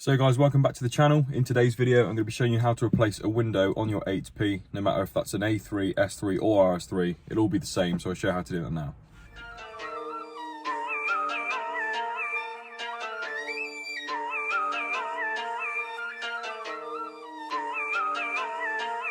So guys, welcome back to the channel. In today's video, I'm going to be showing you how to replace a window on your 8P, no matter if that's an A3, S3 or RS3, it'll all be the same, so I'll show you how to do that now.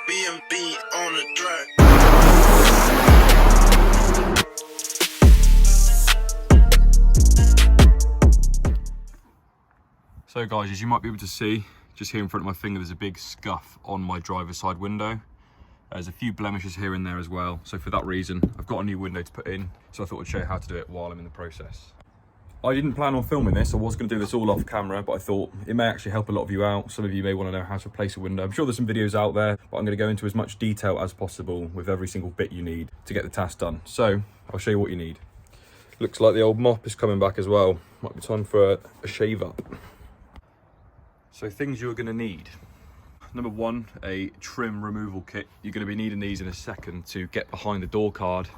B&B on the track. So guys, as you might be able to see, just here in front of my finger, there's a big scuff on my driver's side window. There's a few blemishes here and there as well. So for that reason, I've got a new window to put in. So I thought I'd show you how to do it while I'm in the process. I didn't plan on filming this. I was going to do this all off camera, but I thought it may actually help a lot of you out. Some of you may want to know how to replace a window. I'm sure there's some videos out there, but I'm going to go into as much detail as possible with every single bit you need to get the task done. So I'll show you what you need. Looks like the old mop is coming back as well. Might be time for a shave up. So things you're going to need. Number one, a trim removal kit. You're going to be needing these in a second to get behind the door card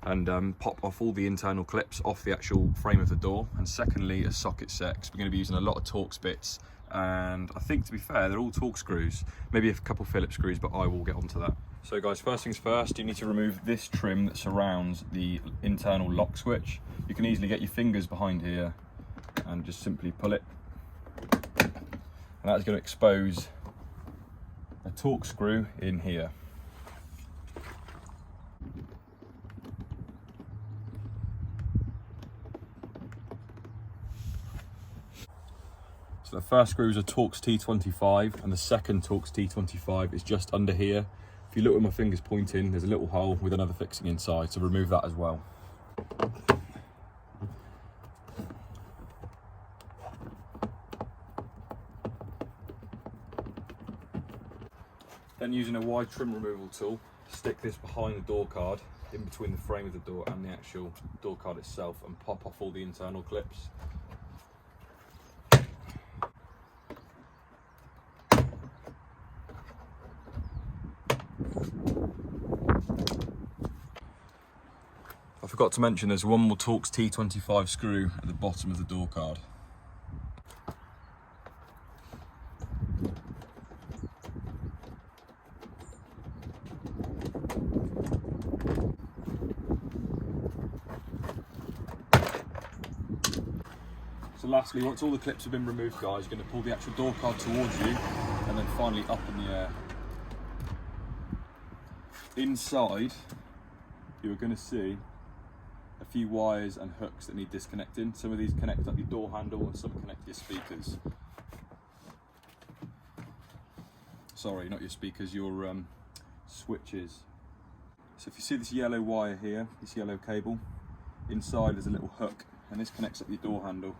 and pop off all the internal clips off the actual frame of the door. And secondly, a socket set, because we're going to be using a lot of TORX bits. And I think, to be fair, they're all TORX screws. Maybe a couple Phillips screws, but I will get onto that. So guys, first things first, you need to remove this trim that surrounds the internal lock switch. You can easily get your fingers behind here and just simply pull it. And that's going to expose a TORX screw in here. So the first screw is a TORX T25 and the second TORX T25 is just under here. If you look where my finger's pointing, there's a little hole with another fixing inside, so remove that as well. Then using a wide trim removal tool, stick this behind the door card, in between the frame of the door and the actual door card itself, and pop off all the internal clips. I forgot to mention there's one more TORX T25 screw at the bottom of the door card. So lastly, once all the clips have been removed, guys, you're going to pull the actual door card towards you and then finally up in the air. Inside, you're going to see a few wires and hooks that need disconnecting. Some of these connect up your door handle and some connect your speakers. Sorry, not your speakers, your switches. So if you see this yellow wire here, this yellow cable, inside there's a little hook and this connects up your door handle.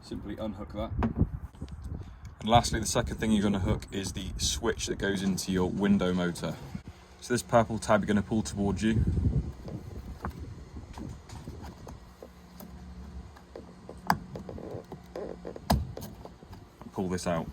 Simply unhook that. And lastly, the second thing you're going to hook is the switch that goes into your window motor. So this purple tab you're going to pull towards you. Pull this out.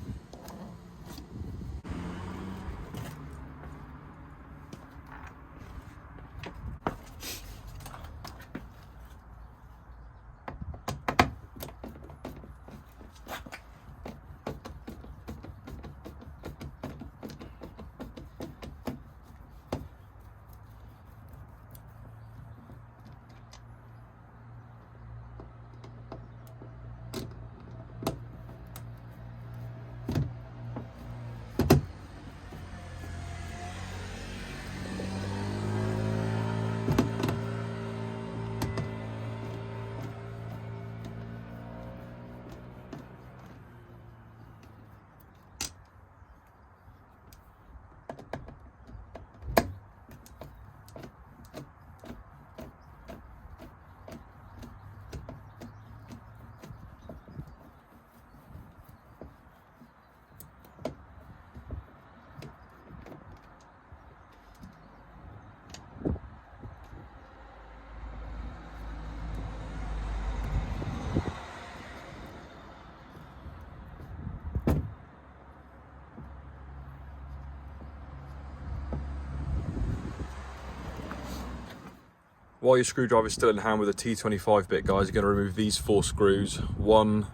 while your screwdriver's still in hand with a T25 bit, guys, you're going to remove these 4 screws. 1,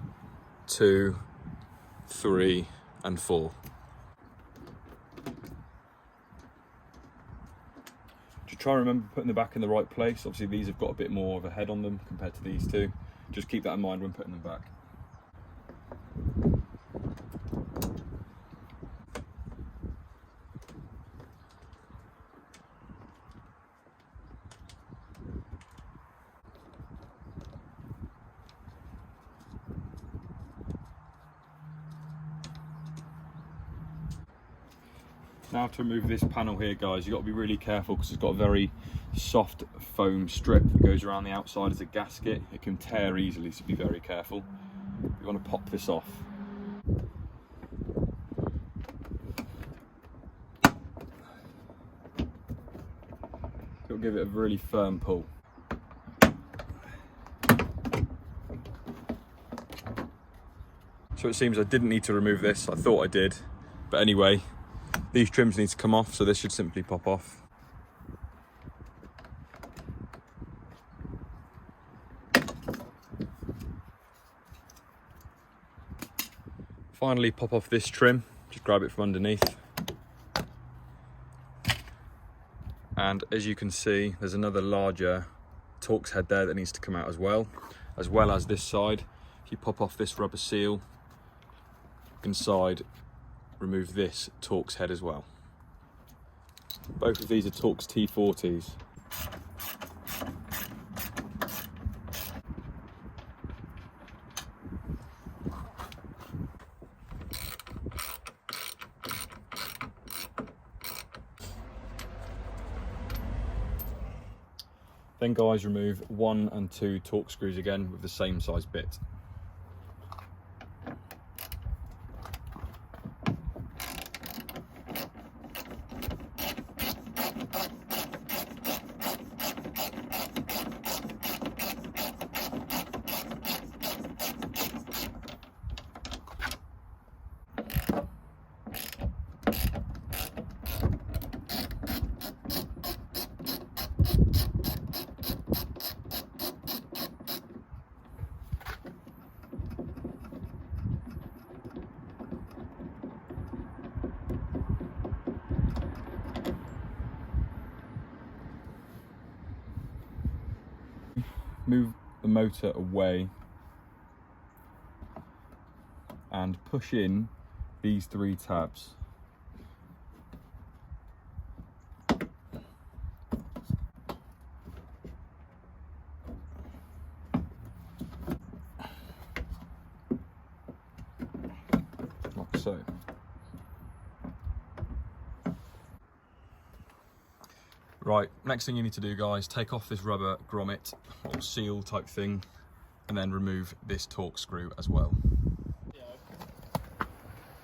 2, 3, and 4. Just try and remember putting them back in the right place. Obviously these have got a bit more of a head on them compared to these two. Just keep that in mind when putting them back. Now to remove this panel here, guys, you've got to be really careful because it's got a very soft foam strip that goes around the outside as a gasket. It can tear easily, so be very careful. You want to pop this off. It'll give it a really firm pull. So it seems I didn't need to remove this. I thought I did, but anyway, these trims need to come off, so this should simply pop off. Finally, pop off this trim, just grab it from underneath. And as you can see, there's another larger TORX head there that needs to come out as well as this side. If you pop off this rubber seal, inside, remove this TORX head as well. Both of these are TORX T40s. Then guys, remove 1 and 2 TORX screws again with the same size bit. Move the motor away and push in these 3 tabs. Like so. Right, next thing you need to do, guys, take off this rubber grommet or seal type thing and then remove this TORX screw as well.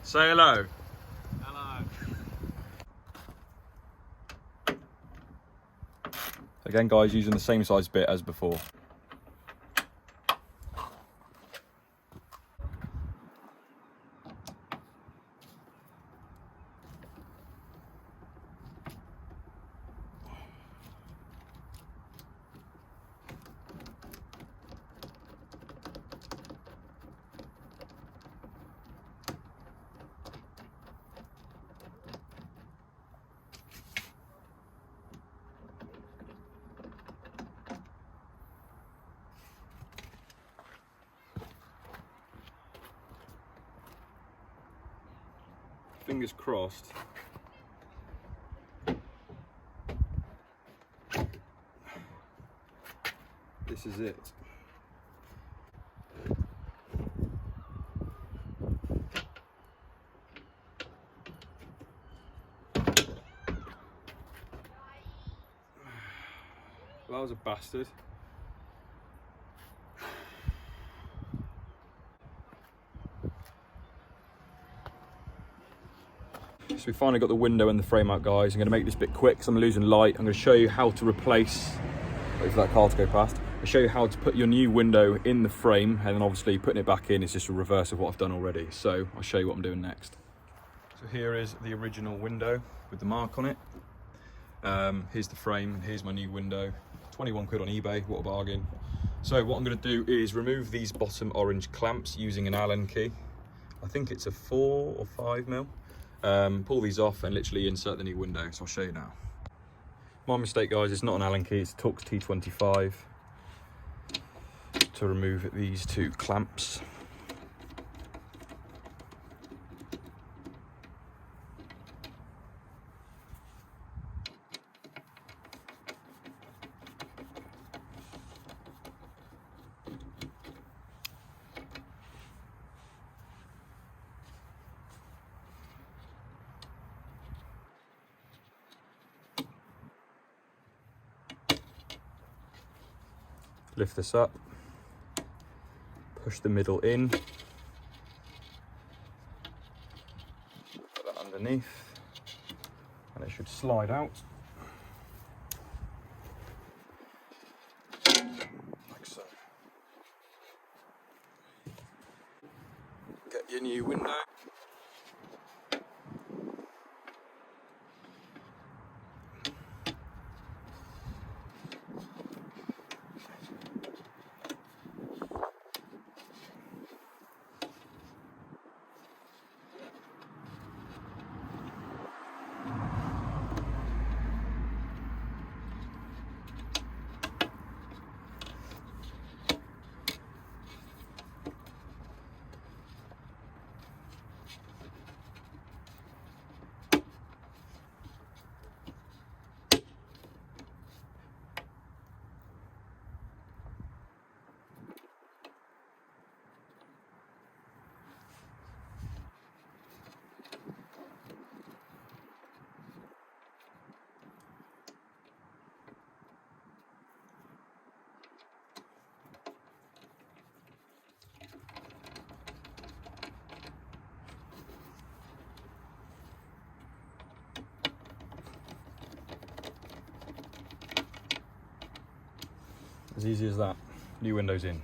Say hello. Hello. Again, guys, using the same size bit as before. Fingers crossed. This is it. Well, that was a bastard. So we finally got the window and the frame out, guys. I'm going to make this bit quick because I'm losing light. I'm going to show you how to replace, wait for that car to go past. I'll show you how to put your new window in the frame, and then obviously putting it back in is just a reverse of what I've done already. So I'll show you what I'm doing next. So here is the original window with the mark on it. Here's the frame, and here's my new window, 21 quid on eBay, what a bargain. So what I'm going to do is remove these bottom orange clamps using an Allen key. I think it's a 4 or 5 mil. Pull these off and literally insert the new window, so I'll show you now. My mistake, guys, it's not an Allen key, it's a TORX T25 to remove these 2 clamps. Lift this up, push the middle in, put that underneath, and it should slide out, like so. Get your new window. As easy as that. New windows in.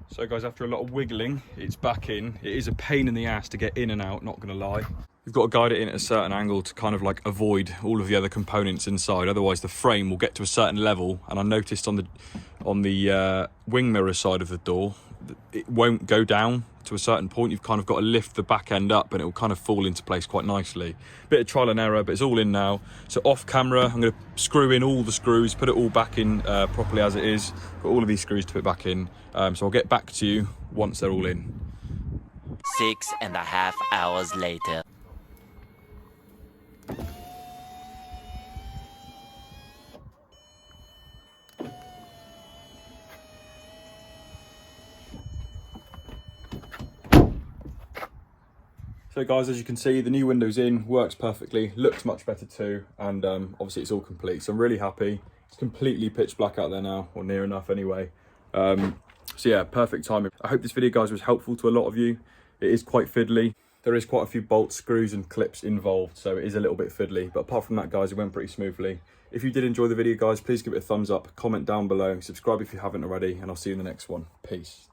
So guys, after a lot of wiggling, it's back in. It is a pain in the ass to get in and out, not gonna lie. You've got to guide it in at a certain angle to kind of like avoid all of the other components inside. Otherwise the frame will get to a certain level. And I noticed on the wing mirror side of the door, it won't go down to a certain point. You've kind of got to lift the back end up and it will kind of fall into place quite nicely. Bit of trial and error, but it's all in now. So off camera, I'm going to screw in all the screws, put it all back in properly as it is. Got all of these screws to put back in. So I'll get back to you once they're all in. 6.5 hours later. So guys, as you can see, the new window's in, works perfectly, looks much better too, and obviously it's all complete. So I'm really happy. It's completely pitch black out there now, or near enough anyway. So yeah, perfect timing. I hope this video, guys, was helpful to a lot of you. It is quite fiddly. There is quite a few bolts, screws and clips involved, so it is a little bit fiddly. But apart from that, guys, it went pretty smoothly. If you did enjoy the video, guys, please give it a thumbs up, comment down below, subscribe if you haven't already, and I'll see you in the next one. Peace.